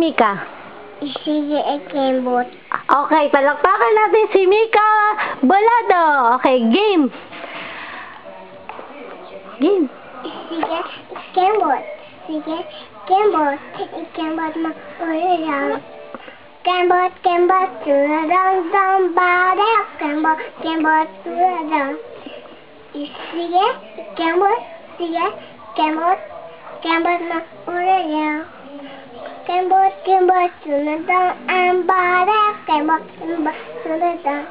Mika? Sige, kembot. Okay, palakpakan natin si Mika Bolado. Okay, game. Game. Sige, kembot. Sige, kembot. Kembot mo ulang. Kembot, kembot, tulang, tambare. Kembot, kembot, tulang. Sige, kembot. Sige, kembot. Kembot mo ulang. Kembot, kembot, tulang, ambare. Kembot, kembot, tulang.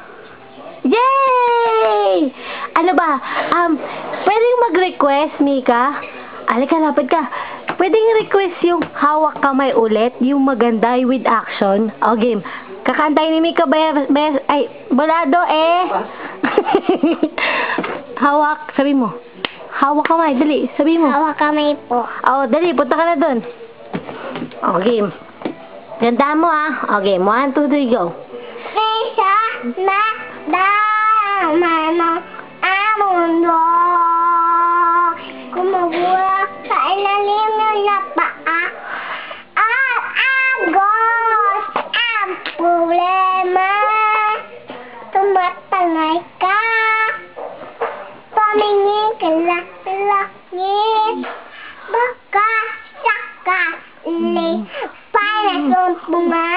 Yay! Ano ba? Pwedeng mag-request, Mika? Alika, lapit ka. Pwedeng request yung hawak kamay ulit, yung maganda with action. O, game. Kakantay ni Mika Bolado hawak, sabi mo. Hawak kamay, dali, sabi mo. Hawak kamay po. O, dali, punta ka na dun. O, game. Gandahan mo, O, game. 1, 2, 3, go. Isa na dama ng mundo. Gumagulak sa ilalim ng lapaa. At agos ang problema. Tumatangay ka. Pamingin ka lang sa langit. Baka saka panasong bunga.